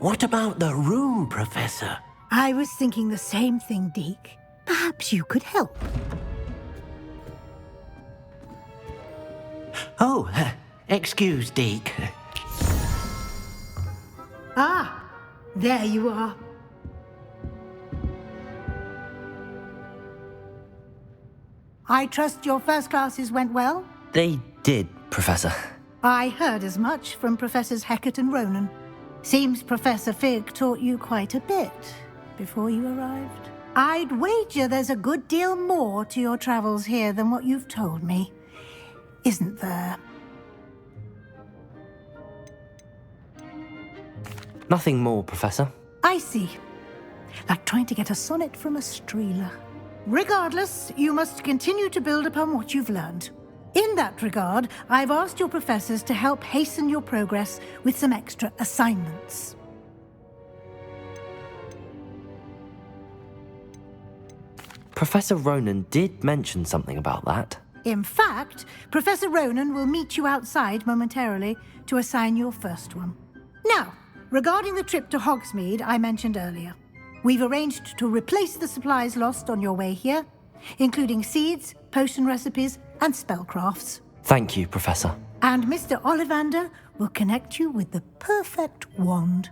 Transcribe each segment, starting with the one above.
What about the room, Professor? I was thinking the same thing, Deke. Perhaps you could help. Oh, excuse, Deke. Ah, there you are. I trust your first classes went well? They did, Professor. I heard as much from Professors Hecat and Ronan. Seems Professor Fig taught you quite a bit before you arrived. I'd wager there's a good deal more to your travels here than what you've told me. Isn't there? Nothing more, Professor. I see. Like trying to get a sonnet from a streeler. Regardless, you must continue to build upon what you've learned. In that regard, I've asked your professors to help hasten your progress with some extra assignments. Professor Ronan did mention something about that. In fact, Professor Ronan will meet you outside momentarily to assign your first one. Now, regarding the trip to Hogsmeade I mentioned earlier, we've arranged to replace the supplies lost on your way here, including seeds, potion recipes, and spellcrafts. Thank you, Professor. And Mr. Ollivander will connect you with the perfect wand.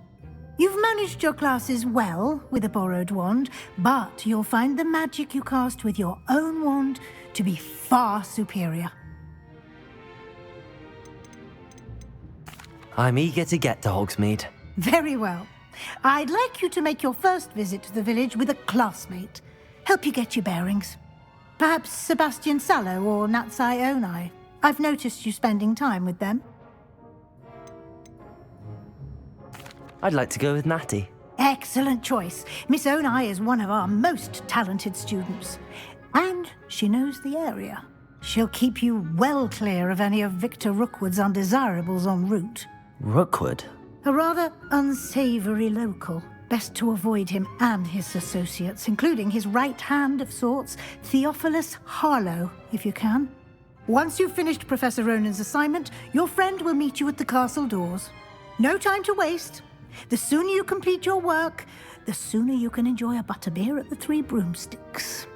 You've managed your classes well with a borrowed wand, but you'll find the magic you cast with your own wand to be far superior. I'm eager to get to Hogsmeade. Very well. I'd like you to make your first visit to the village with a classmate. Help you get your bearings. Perhaps Sebastian Sallow or Natsai Onai. I've noticed you spending time with them. I'd like to go with Natty. Excellent choice. Miss Onai is one of our most talented students. And she knows the area. She'll keep you well clear of any of Victor Rookwood's undesirables en route. Rookwood? A rather unsavory local. Best to avoid him and his associates, including his right hand of sorts, Theophilus Harlow, if you can. Once you've finished Professor Ronan's assignment, your friend will meet you at the castle doors. No time to waste. The sooner you complete your work, the sooner you can enjoy a butterbeer at the Three Broomsticks.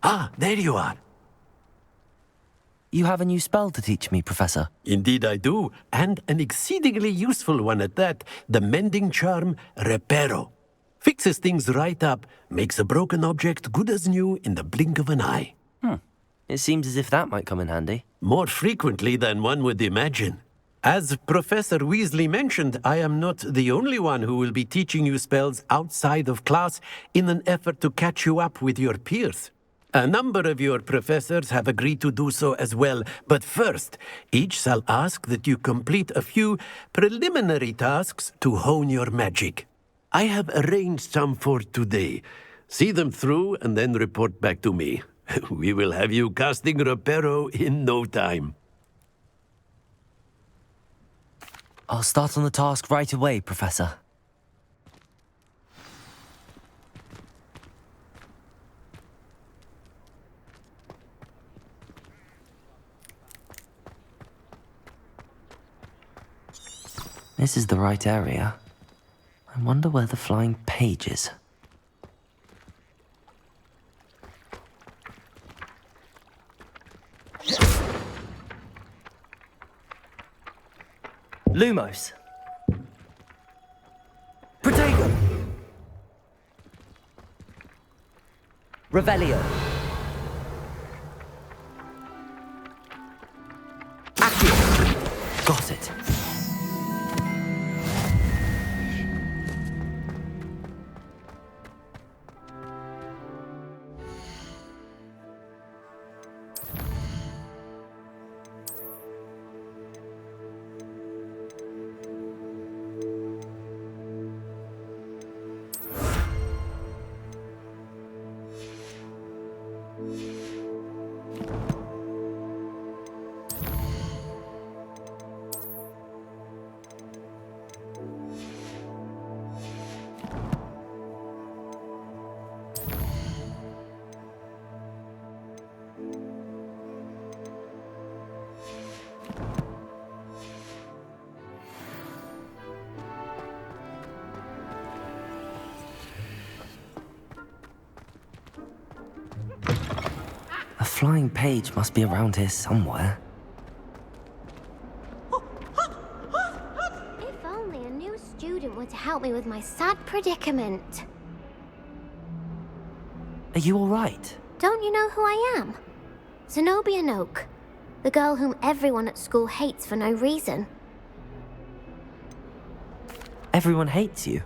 Ah, there you are. You have a new spell to teach me, Professor. Indeed I do, and an exceedingly useful one at that. The mending charm, Reparo. Fixes things right up, makes a broken object good as new in the blink of an eye. It seems as if that might come in handy. More frequently than one would imagine. As Professor Weasley mentioned, I am not the only one who will be teaching you spells outside of class in an effort to catch you up with your peers. A number of your professors have agreed to do so as well, but first, each shall ask that you complete a few preliminary tasks to hone your magic. I have arranged some for today. See them through and then report back to me. We will have you casting Reparo in no time. I'll start on the task right away, Professor. This is the right area. I wonder where the flying page is. Lumos. Protego. Revelio. Accio. Got it. flying page must be around here somewhere. If only a new student were to help me with my sad predicament. Are you alright? Don't you know who I am? Zenobia Noak, the girl whom everyone at school hates for no reason. Everyone hates you.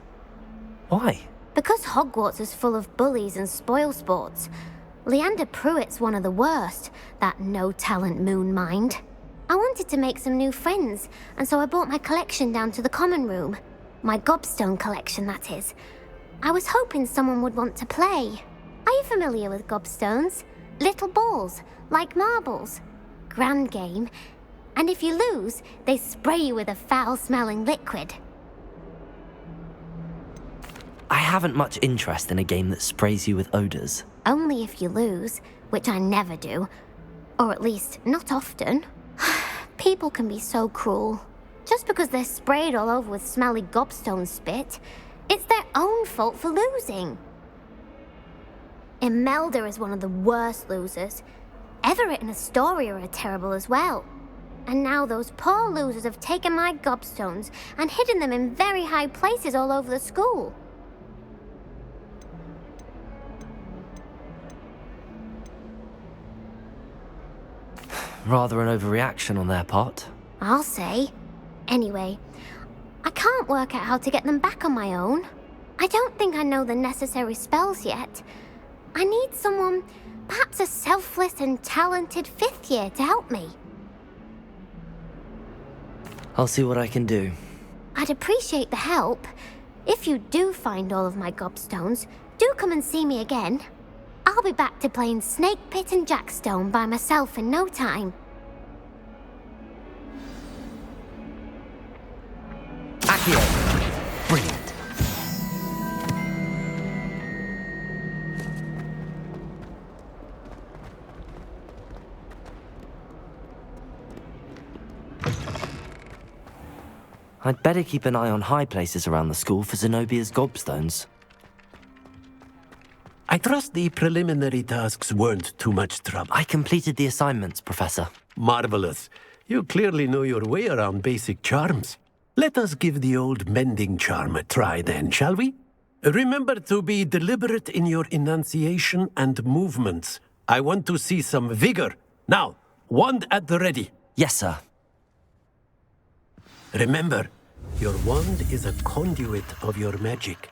Why? Because Hogwarts is full of bullies and spoilsports. Leander Pruitt's one of the worst, that no-talent moon mind. I wanted to make some new friends, and so I brought my collection down to the common room. My gobstone collection, that is. I was hoping someone would want to play. Are you familiar with gobstones? Little balls, like marbles. Grand game. And if you lose, they spray you with a foul-smelling liquid. I haven't much interest in a game that sprays you with odors. Only if you lose, which I never do. Or at least, not often. People can be so cruel. Just because they're sprayed all over with smelly gobstone spit, it's their own fault for losing. Imelda is one of the worst losers. Everett and Astoria are terrible as well. And now those poor losers have taken my gobstones and hidden them in very high places all over the school. Rather an overreaction on their part. I'll say. Anyway, I can't work out how to get them back on my own. I don't think I know the necessary spells yet. I need someone, perhaps a selfless and talented fifth year to help me. I'll see what I can do. I'd appreciate the help. If you do find all of my gobstones, do come and see me again. I'll be back to playing Snake Pit and Jackstone by myself in no time. Accio! Brilliant. I'd better keep an eye on high places around the school for Zenobia's gobstones. I trust the preliminary tasks weren't too much trouble. I completed the assignments, Professor. Marvelous. You clearly know your way around basic charms. Let us give the old mending charm a try then, shall we? Remember to be deliberate in your enunciation and movements. I want to see some vigor. Now, wand at the ready. Yes, sir. Remember, your wand is a conduit of your magic.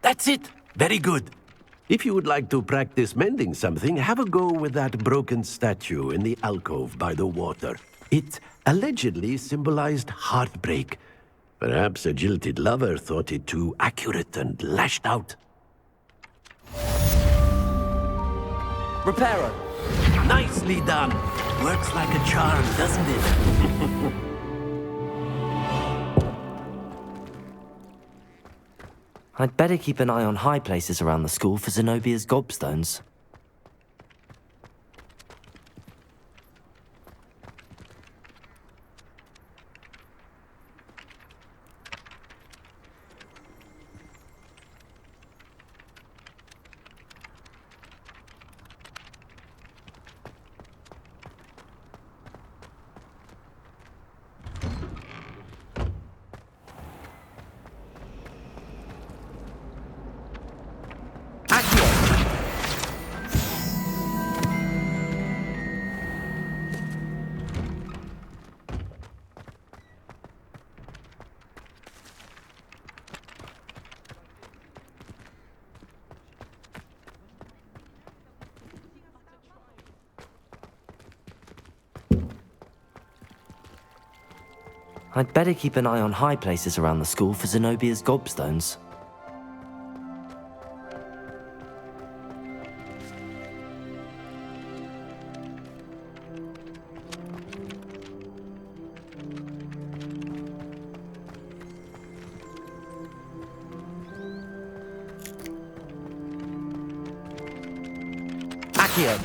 That's it! Very good. If you would like to practice mending something, have a go with that broken statue in the alcove by the water. It allegedly symbolized heartbreak. Perhaps a jilted lover thought it too accurate and lashed out. Reparo! Nicely done! Works like a charm, doesn't it? I'd better keep an eye on high places around the school for Zenobia's gobstones. I'd better keep an eye on high places around the school for Zenobia's gobstones. Accio!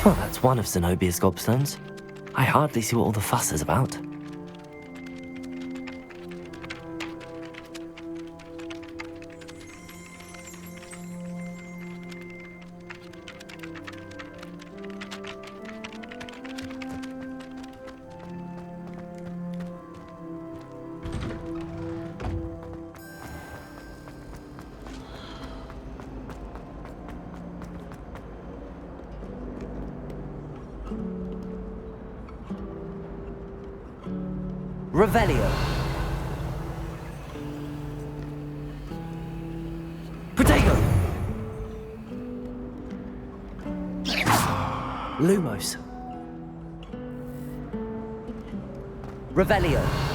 Well, that's one of Zenobia's gobstones. I hardly see what all the fuss is about. Revelio. Protego. Lumos. Revelio.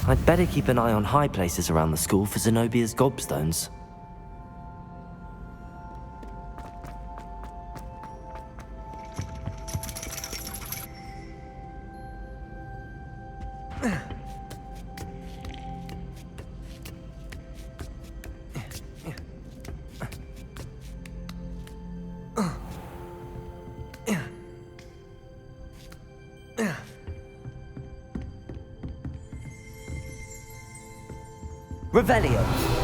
I'd better keep an eye on high places around the school for Zenobia's gobstones. Revelio.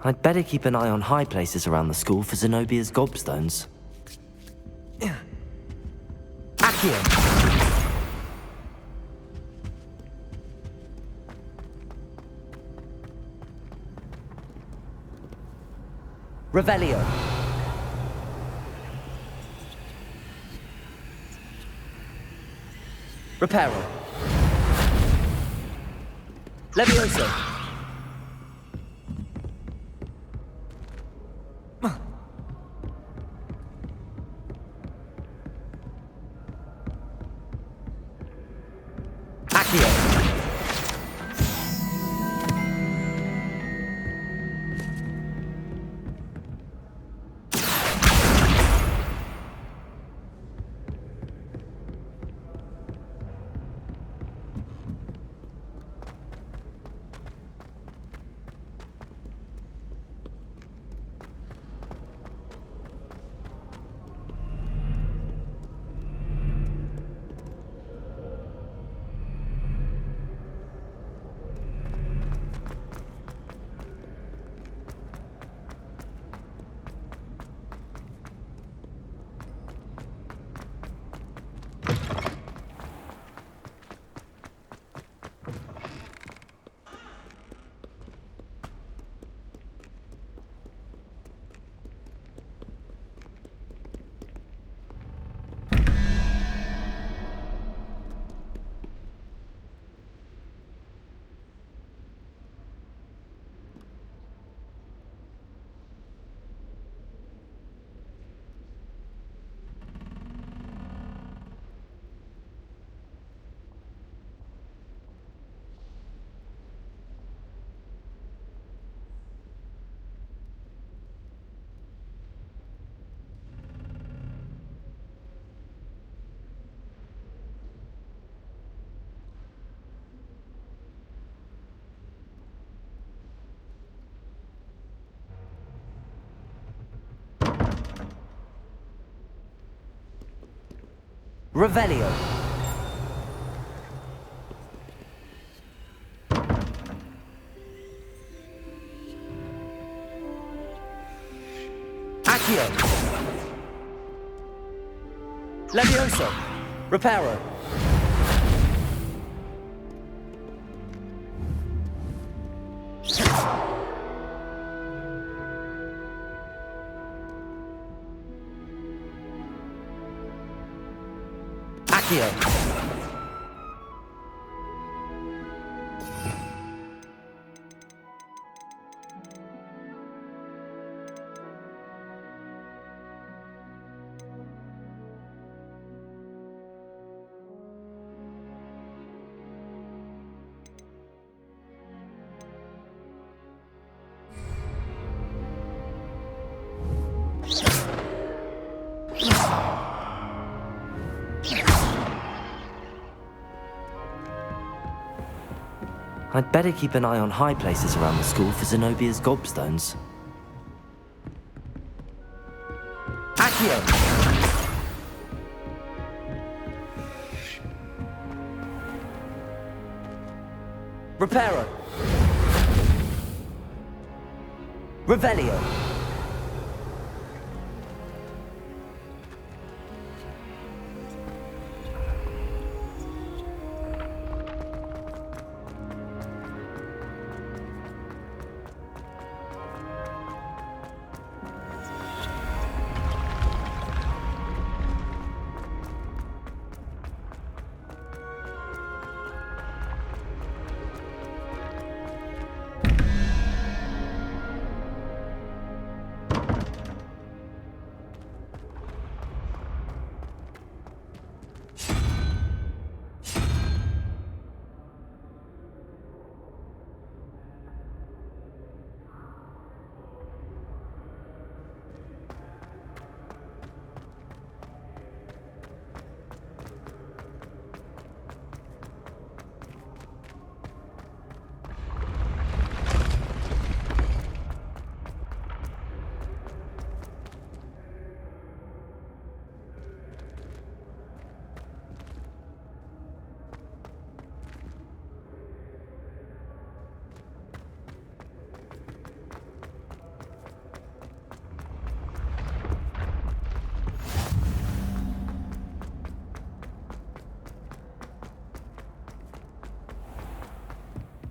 I'd better keep an eye on high places around the school for Zenobia's gobstones. Accio! Revelio. Reparo. Levioso. Revelio. Accio. Levioso. Reparo. Accio. I'd better keep an eye on high places around the school for Zenobia's gobstones. Accio! Reparo! Revelio!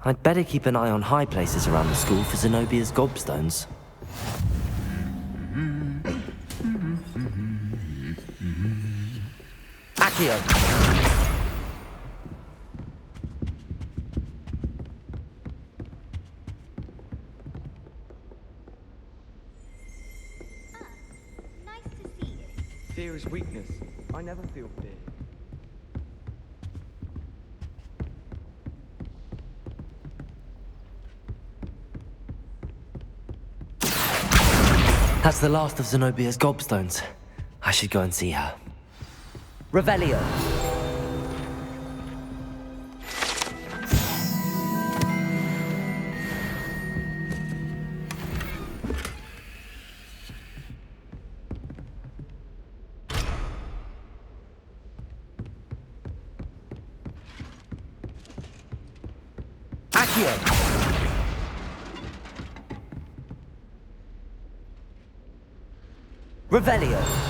I'd better keep an eye on high places around the school for Zenobia's gobstones. Accio! Nice to see you. Fear is weakness. I never feel fear. That's the last of Zenobia's gobstones. I should go and see her. Revelio! Accio! Revelio!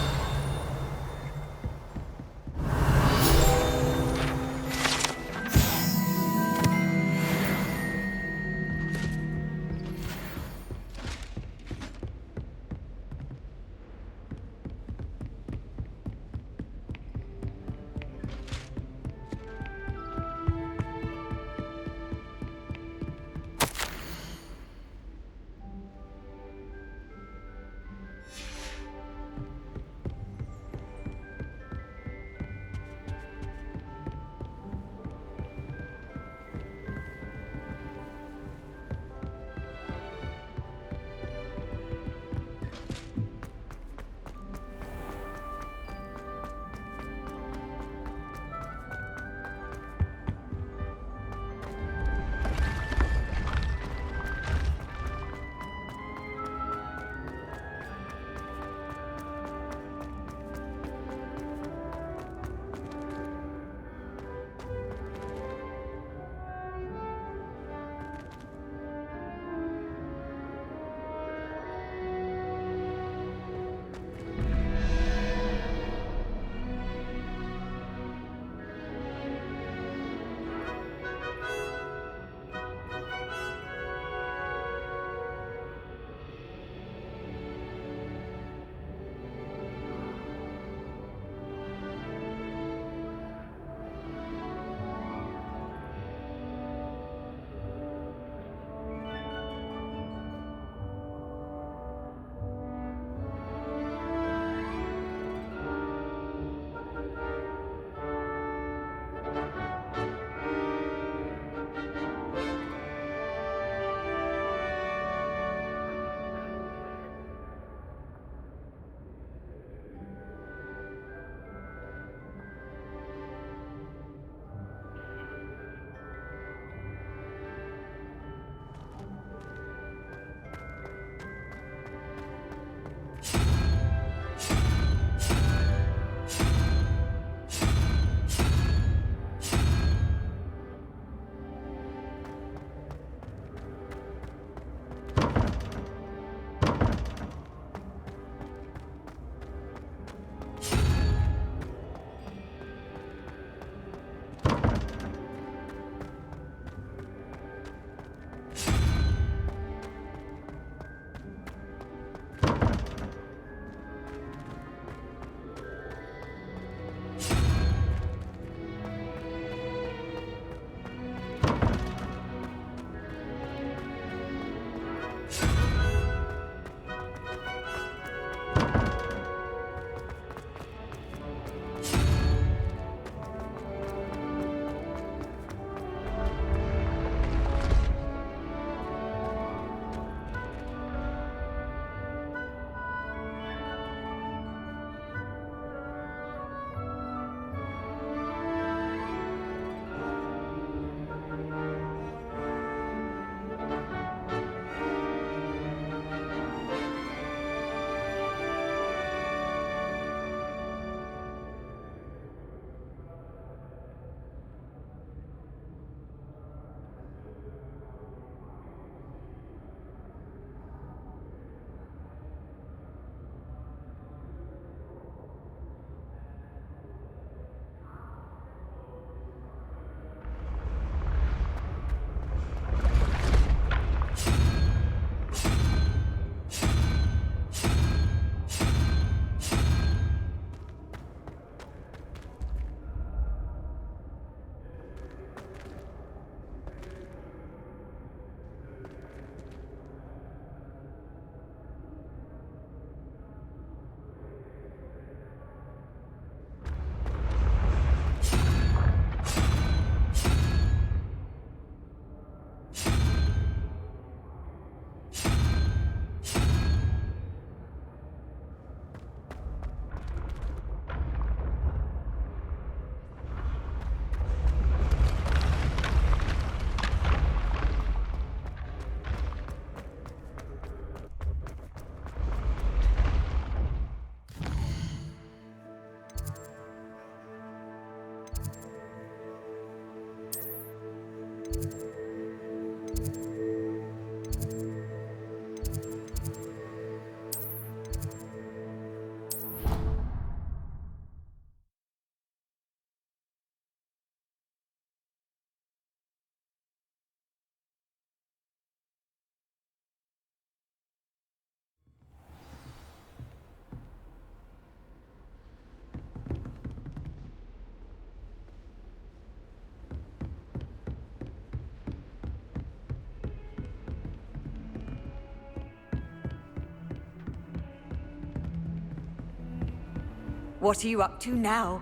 What are you up to now?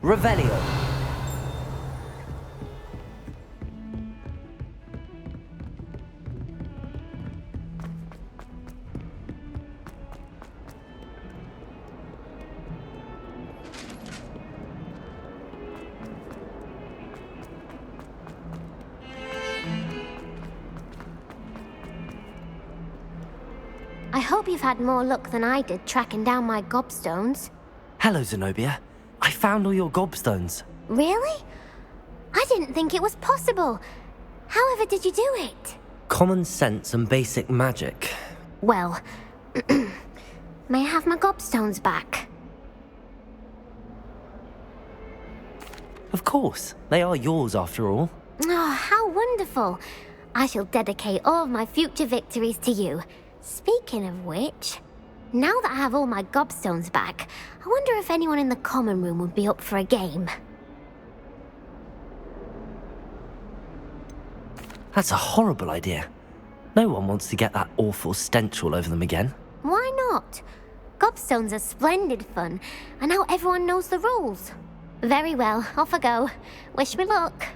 Revelio. I hope you've had more luck than I did tracking down my gobstones. Hello, Zenobia. I found all your gobstones. Really? I didn't think it was possible. However did you do it? Common sense and basic magic. Well, may I have my gobstones back? Of course. They are yours after all. Oh, how wonderful. I shall dedicate all of my future victories to you. Speaking of which, now that I have all my gobstones back, I wonder if anyone in the common room would be up for a game. That's a horrible idea. No one wants to get that awful stench all over them again. Why not? Gobstones are splendid fun, and now everyone knows the rules. Very well, off I go. Wish me luck.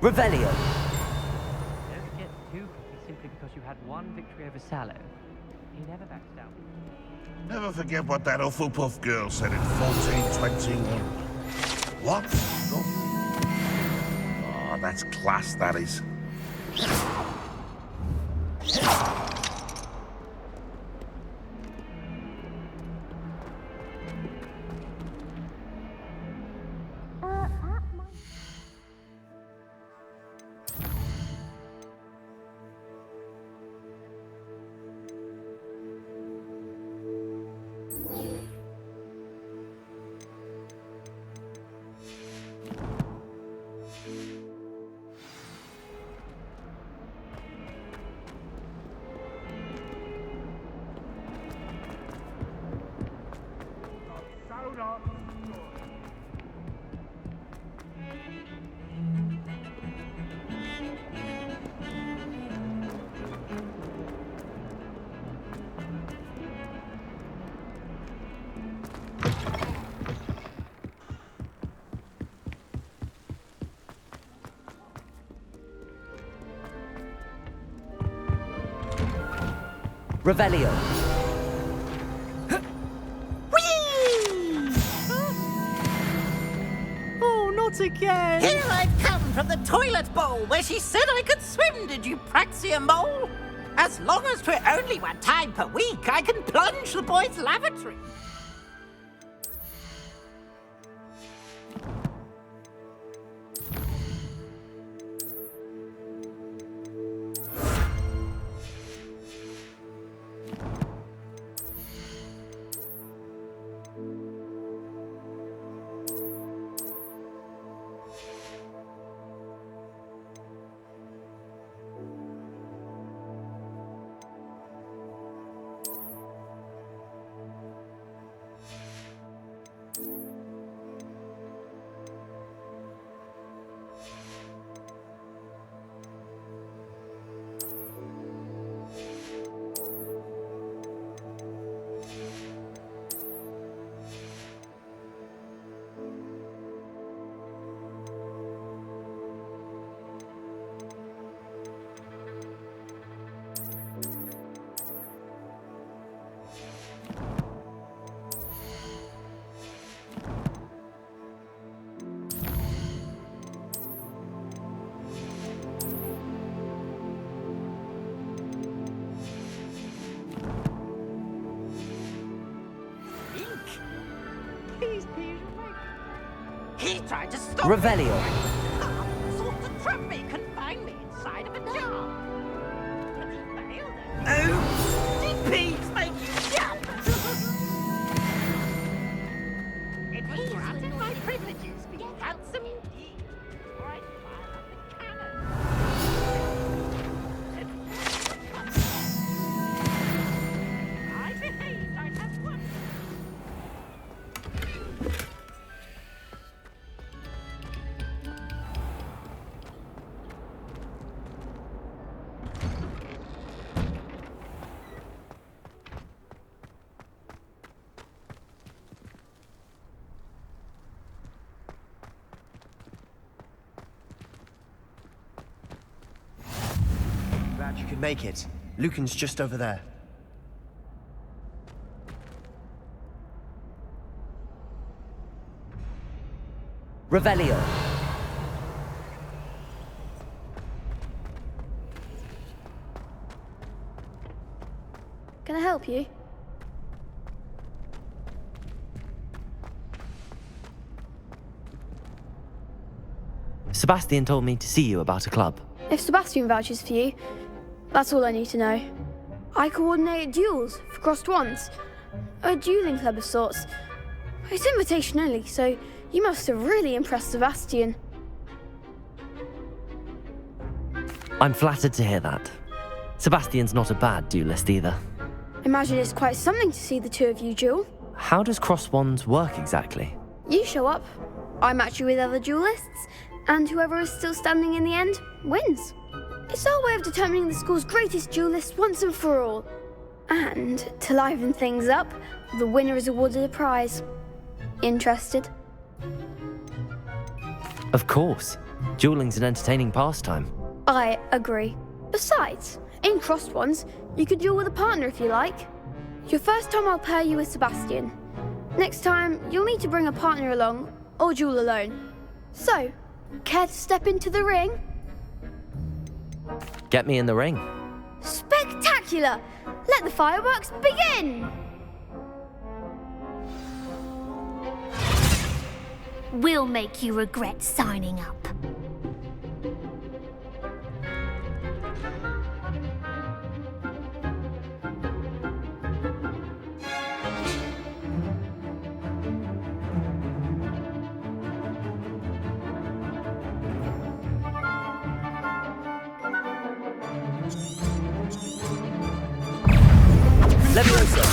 Revelio. Don't get too cocky simply because you had one victory over Sallow. He never backs down. Never forget what that Hufflepuff girl said in 1421. What? Oh, that's class, that is. Revelio. Oh, not again! Here I've come from the toilet bowl where she said I could swim, did you praxia mole? As long as 'twere only one time per week, I can plunge the boys' lavatory. He tried to stop Revelio. me. Sought to trap me, confine me inside of a jar. But he failed it. Oh, did peas make you jump? It was granted my privileges, being handsome indeed. Or I'd fire up the cannon. I behaved, I'd have one. Glad you could make it. Lucan's just over there. Revelio. Can I help you? Sebastian told me to see you about a club. If Sebastian vouches for you, that's all I need to know. I coordinate duels for crossed wands. A dueling club of sorts. It's invitation only, so you must have really impressed Sebastian. I'm flattered to hear that. Sebastian's not a bad duelist either. Imagine it's quite something to see the two of you duel. How does cross wands work exactly? You show up, I match you with other duelists, and whoever is still standing in the end wins. It's our way of determining the school's greatest duelist once and for all. And to liven things up, the winner is awarded a prize. Interested? Of course. Dueling's an entertaining pastime. I agree. Besides, in crossed ones, you could duel with a partner if you like. Your first time I'll pair you with Sebastian. Next time, you'll need to bring a partner along, or duel alone. So, care to step into the ring? Get me in the ring. Spectacular! Let the fireworks begin! We'll make you regret signing up. Leviosa!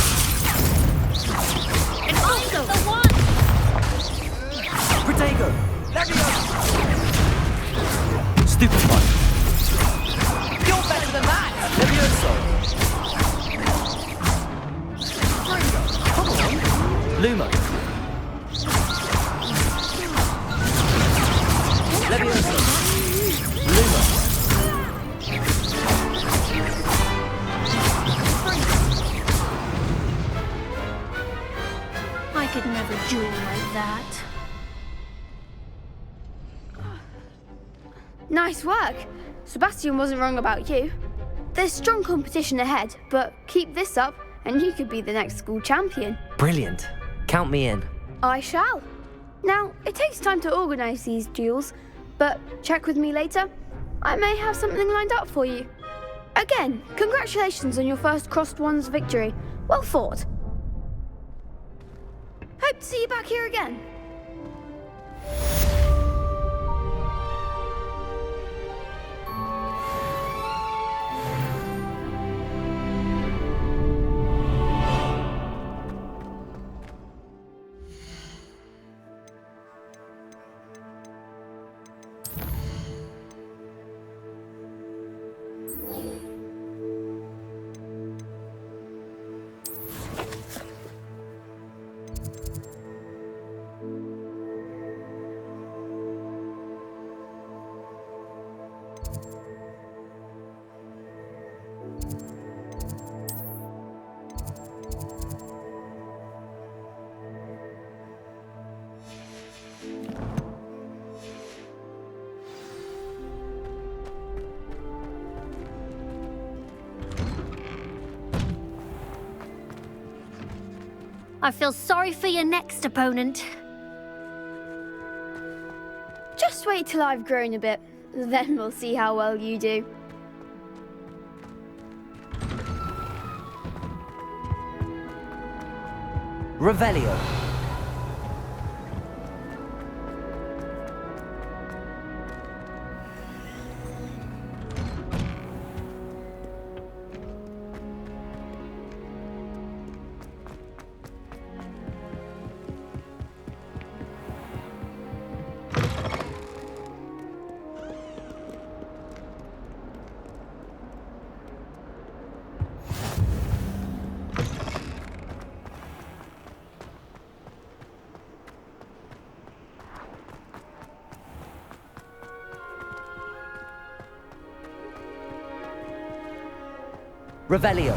And also the one! Protego! Leviosa! Stupefy! You're better than that! Leviosa! Come on! Luma! Leviosa! Luma! I could never duel like that. Nice work. Sebastian wasn't wrong about you. There's strong competition ahead, but keep this up and you could be the next school champion. Brilliant. Count me in. I shall. Now, it takes time to organise these duels, but check with me later. I may have something lined up for you. Again, congratulations on your first Crossed Ones victory. Well fought. Hope to see you back here again. I feel sorry for your next opponent. Just wait till I've grown a bit, then we'll see how well you do. Revelio. Revelio.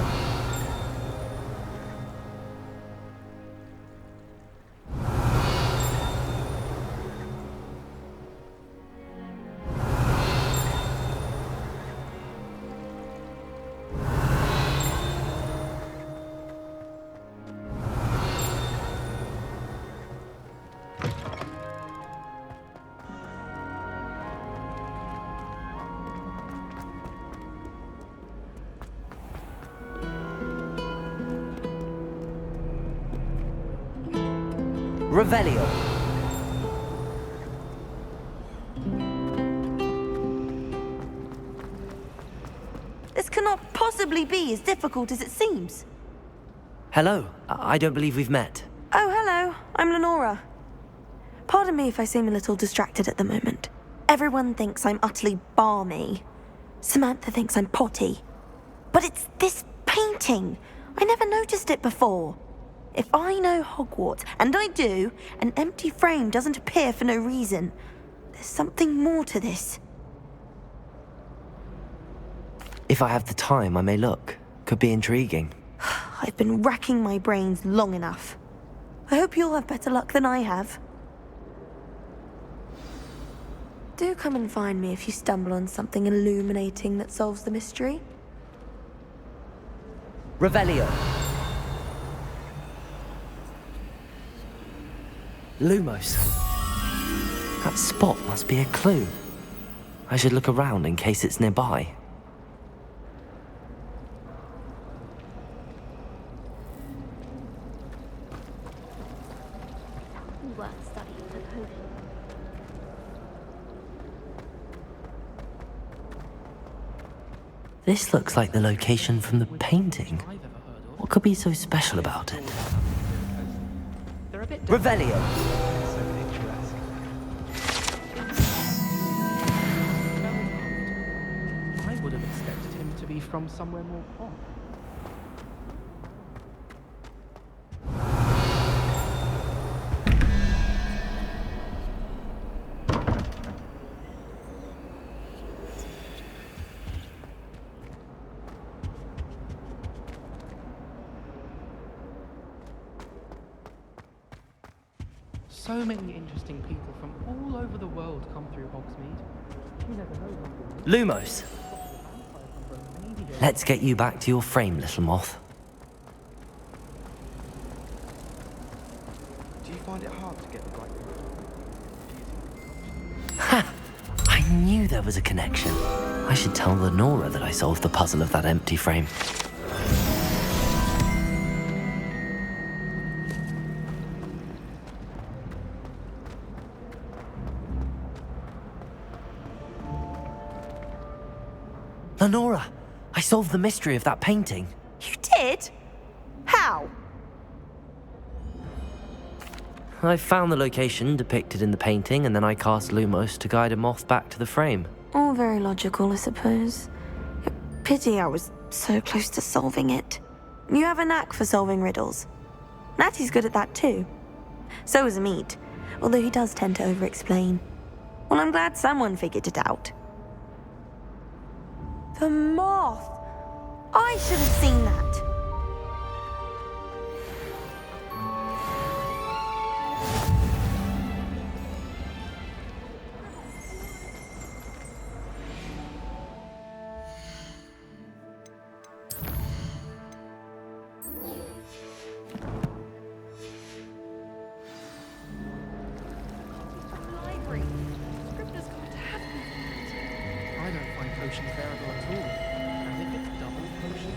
Revelio. This cannot possibly be as difficult as it seems. Hello. I don't believe we've met. Oh, hello. I'm Lenora. Pardon me if I seem a little distracted at the moment. Everyone thinks I'm utterly balmy. Samantha thinks I'm potty. But it's this painting. I never noticed it before. If I know Hogwarts, and I do, an empty frame doesn't appear for no reason. There's something more to this. If I have the time, I may look. Could be intriguing. I've been racking my brains long enough. I hope you'll have better luck than I have. Do come and find me if you stumble on something illuminating that solves the mystery. Revelio. Lumos. That spot must be a clue. I should look around in case it's nearby. This looks like the location from the painting. What could be so special about it? Revelio! I would have expected him to be from somewhere more odd. So many interesting people from all over the world come through Hogsmeade. You never know what they'll do. Lumos! Let's get you back to your frame, little moth. Do you find it hard to get the right Ha! I knew there was a connection. I should tell Lenora that I solved the puzzle of that empty frame. Lenora, I solved the mystery of that painting. You did? How? I found the location depicted in the painting, and then I cast Lumos to guide a moth back to the frame. All very logical, I suppose. Pity I was so close to solving it. You have a knack for solving riddles. Natty's good at that too. So is Amit, although he does tend to over-explain. Well, I'm glad someone figured it out. The moth! I should have seen that. I don't find potions bearable at all. And if it's double potion...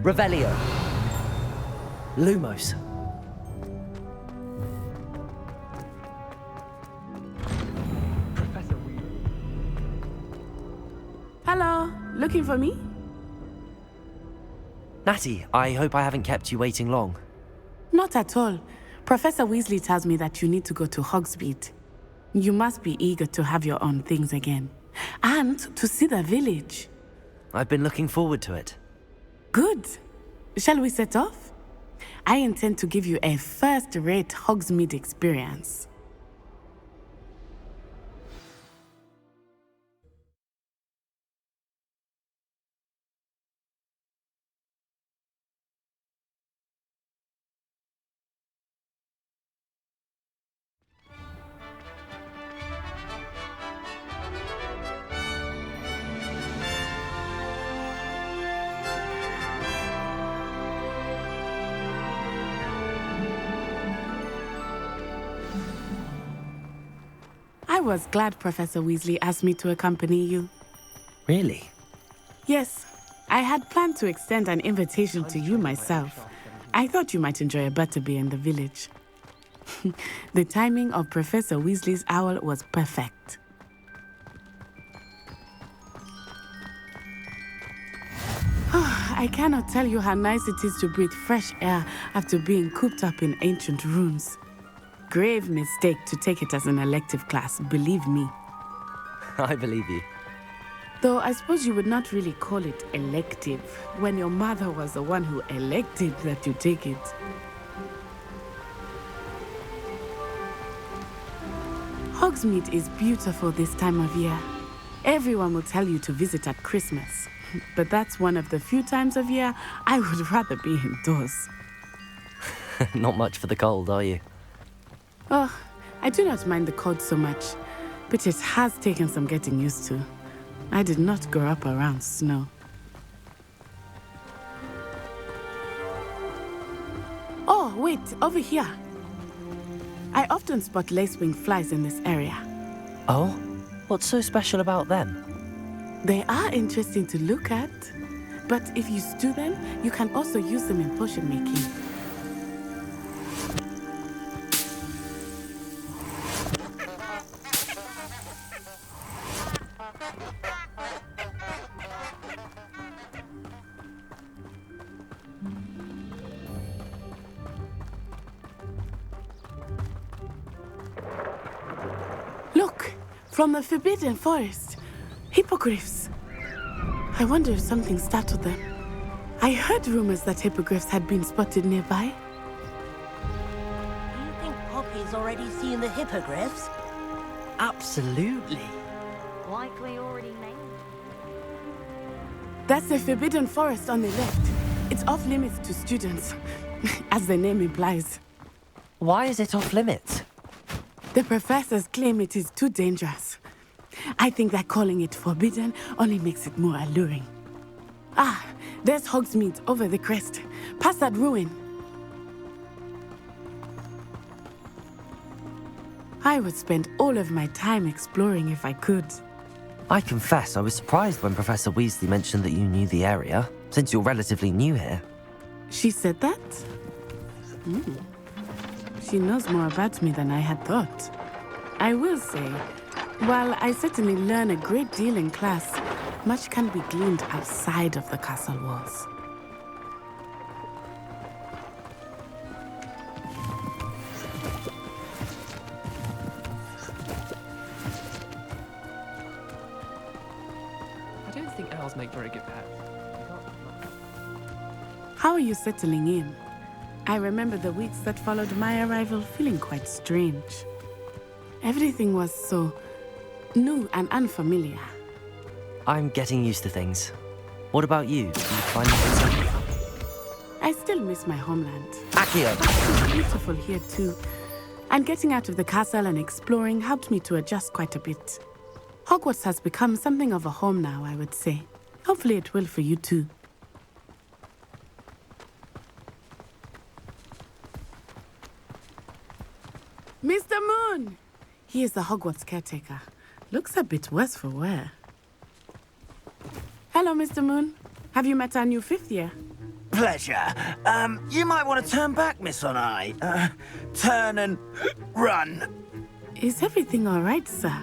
Revelio. Lumos. Professor Weir. Hello, looking for me? Natty, I hope I haven't kept you waiting long. Not at all. Professor Weasley tells me that you need to go to Hogsmeade. You must be eager to have your own things again. And to see the village. I've been looking forward to it. Good. Shall we set off? I intend to give you a first-rate Hogsmeade experience. I was glad Professor Weasley asked me to accompany you. Really? Yes, I had planned to extend an invitation to you myself. I thought you might enjoy a butterbeer in the village. The timing of Professor Weasley's owl was perfect. I cannot tell you how nice it is to breathe fresh air after being cooped up in ancient rooms. Grave mistake to take it as an elective class, believe me. I believe you. Though I suppose you would not really call it elective when your mother was the one who elected that you take it. Hogsmeade is beautiful this time of year. Everyone will tell you to visit at Christmas, but that's one of the few times of year I would rather be indoors. Not much for the cold, are you? Oh, I do not mind the cold so much, but it has taken some getting used to. I did not grow up around snow. Oh, wait, over here. I often spot lacewing flies in this area. Oh? What's so special about them? They are interesting to look at, but if you stew them, you can also use them in potion making. Look, from the Forbidden Forest, hippogriffs. I wonder if something startled them. I heard rumors that hippogriffs had been spotted nearby. Do you think Poppy's already seen the hippogriffs? Absolutely. Likely already named. That's the Forbidden Forest on the left. It's off limits to students, as the name implies. Why is it off limits? The professors claim it is too dangerous. I think that calling it forbidden only makes it more alluring. Ah, there's Hogsmeade over the crest, past that ruin. I would spend all of my time exploring if I could. I confess I was surprised when Professor Weasley mentioned that you knew the area, since you're relatively new here. She said that? She knows more about me than I had thought. I will say, while I certainly learn a great deal in class, much can be gleaned outside of the castle walls. I don't think owls make very good pets. How are you settling in? I remember the weeks that followed my arrival feeling quite strange. Everything was so new and unfamiliar. I'm getting used to things. What about you? Do you find it I still miss my homeland. Accio! It's beautiful here too. And getting out of the castle and exploring helped me to adjust quite a bit. Hogwarts has become something of a home now, I would say. Hopefully it will for you too. Mr. Moon! He is the Hogwarts caretaker. Looks a bit worse for wear. Hello, Mr. Moon. Have you met our new fifth year? Pleasure. You might want to turn back, Miss Onai. Turn and run. Is everything all right, sir?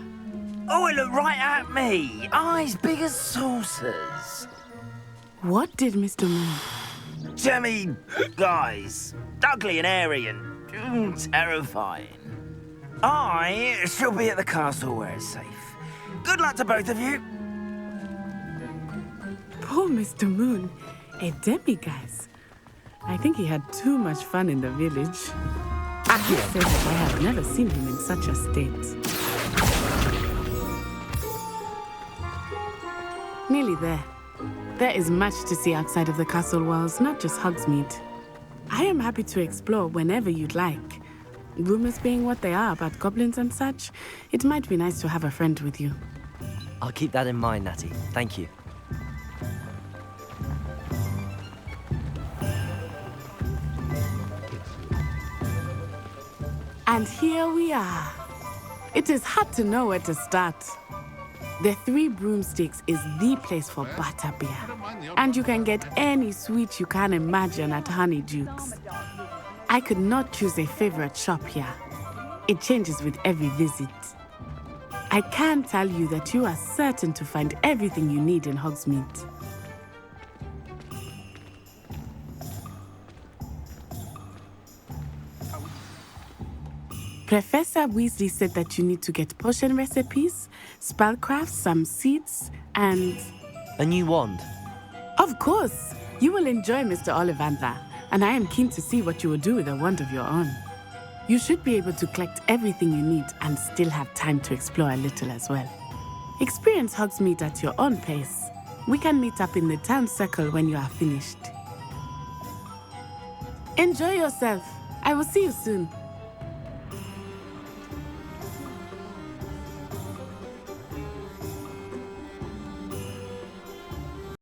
Oh, it looked right at me. Eyes big as saucers. What did Mr. Moon? Jemmy guys. Ugly and airy and terrifying. I shall be at the castle where it's safe. Good luck to both of you. Poor Mr. Moon. A demiguise. I think he had too much fun in the village. Accio says that I have never seen him in such a state. Nearly there. There is much to see outside of the castle walls, not just Hogsmeade. I am happy to explore whenever you'd like. Rumors being what they are about goblins and such, it might be nice to have a friend with you. I'll keep that in mind, Natty. Thank you. And here we are. It is hard to know where to start. The Three Broomsticks is the place for butterbeer. And you can get any sweet you can imagine at Honeydukes. I could not choose a favorite shop here. It changes with every visit. I can tell you that you are certain to find everything you need in Hogsmeade. Professor Weasley said that you need to get potion recipes, spellcraft, some seeds, and... A new wand. Of course! You will enjoy Mr. Ollivander, and I am keen to see what you will do with a wand of your own. You should be able to collect everything you need and still have time to explore a little as well. Experience Hogsmeade at your own pace. We can meet up in the town circle when you are finished. Enjoy yourself. I will see you soon.